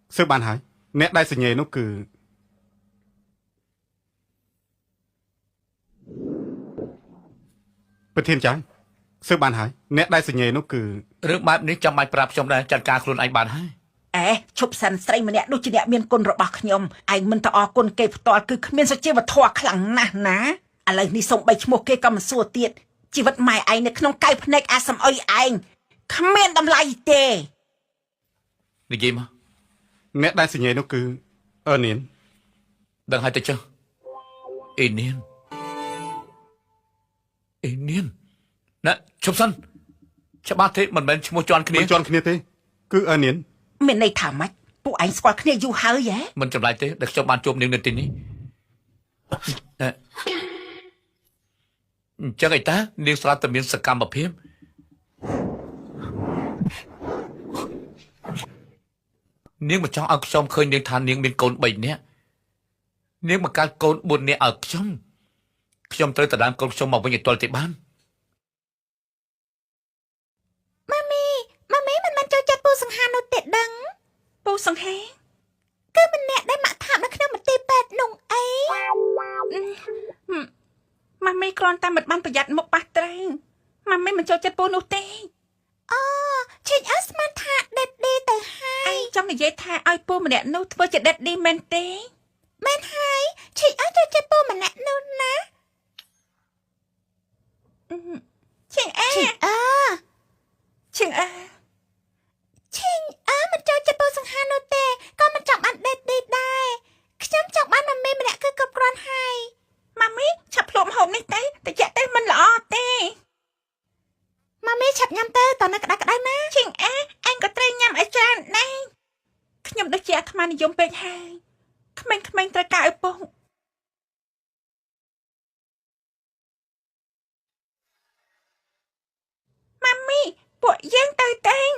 Sư ban hải, nét đai sự nhề nó cứ Bật thiên trái. Sư ban hải, nét đai sự nhề nó cứ រឿងបែបនេះចាំបាច់ប្រាប់ខ្ញុំដែរចាត់ការខ្លួនឯងបានហើយ ឈប់សិនស្រីម្នាក់ដូចជាអ្នកមានគុណរបស់ខ្ញុំឯងមិនទៅអរគុណគេផ្ទាល់គឺគ្មានសុជីវធម៌ខ្លាំងណាស់ណាឥឡូវនេះសូម្បីឈ្មោះគេក៏មិនសួរទៀតជីវិតម៉ែឯងនៅក្នុងកៅភ្នែកអាសំអុយឯងគ្មានតម្លៃទេ និយាយមក nét đai sự nhề nó cứ niên ដឹងហើយទៅចុះអេនាងណាឈប់សិនច្បាស់ទេមិនមែនឈ្មោះជន់គ្នា Mình chọn kia thế. Cứ niên មានន័យថាម៉េចពួកឯងស្គាល់គ្នាយូរហើយហ៎ មិនចម្លែកទេដែលខ្ញុំបានជួបនាងនៅទីនេះអញ្ចឹងឯតានាងស្រាប់តែមានសកម្មភាពនាងមិនចង់ឲ្យខ្ញុំឃើញនាងថានាងមានកូន3នាក់នាងបង្កើតកូន4នាក់ឲ្យខ្ញុំត្រូវទៅដើមកូនខ្ញុំមកវិញឲ្យទាល់តែបាន ម៉ាមីមិនបានចូលចិត្តពូសង្ហានោះទេដឹងពូសង្ហាគឺម្នាក់ដែលមកថាបនៅក្នុងមន្ទីរពេទ្យនោះអីម៉ាមីគ្រាន់តែមិនបានប្រយ័ត្នមុខប៉ះត្រែងម៉ាមីមិនចូលចិត្តពូនោះទេអូឈិញអត់ស្មានថាដេដឌីទៅហើយចង់និយាយថាឲ្យពូម្នាក់នោះធ្វើជាដេដឌីមែនទេមែនហើយឈិញអត់ចូលចិត្តពូម្នាក់នោះណាឈិញអើមិនចូលចិត្តពូសង្ហានោះទេក៏មិនចង់បានដេដឌីដែរខ្ញុំចង់បានម៉ាមីម្នាក់គឺគ្រប់គ្រាន់ហើយម៉ាមីឆាប់ភ្លក់ម្ហូបនេះទៅតិចទេមិនល្អទេម៉ាមីឆាប់ញ៉ាំទៅតើនៅក្តៅណាឈិញអញក៏ត្រូវញ៉ាំឲ្យច្រើនដែរខ្ញុំដូចជាអាត្មានិយមពេកហើយក្មេងៗត្រូវការឪពុកម៉ាមីពួកយើងទៅតែង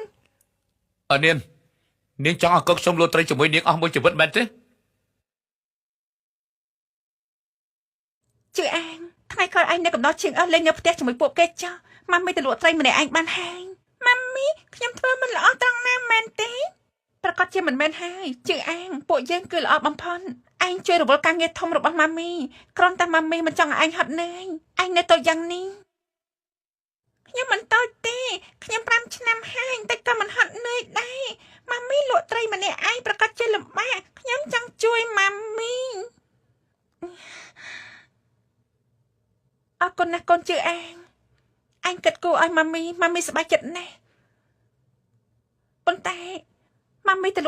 នាងចង់ឲ្យកូនខ្ញុំលួចត្រីជាមួយនាងអស់មួយជីវិតមែនទេ ជឿអាងថ្ងៃក្រោយឯងនៅកំណត់ជាងអស់លេងនៅផ្ទះជាមួយពួកគេចុះម៉ាមីទៅលក់ត្រីម្នាក់ឯងបានហើយម៉ាមីខ្ញុំធ្វើមិនល្អត្រង់ណាមែនទេប្រកាសជាមិនមែនហើយជឿអាងពួកយើងគឺល្អបំផុតឯងជួយរវល់ការងារធំរបស់ម៉ាមីគ្រាន់តែម៉ាមីមិនចង់ឲ្យឯងហត់នឿយឯងនៅតូចយ៉ាងនេះខ្ញុំមិនតូចទេខ្ញុំ5ឆ្នាំហើយតែក៏មិនហត់នឿយដែរម៉ាមីលក់ត្រីម្នាក់ឯងប្រកាសជាលំបាកខ្ញុំចង់ជួយម៉ាមីអរគុណណាស់កូនជឿអាងអញគិតគូឲ្យម៉ាមីសប្បាយចិត្តណាស់ប៉ុន្តែម៉ាមីទៅ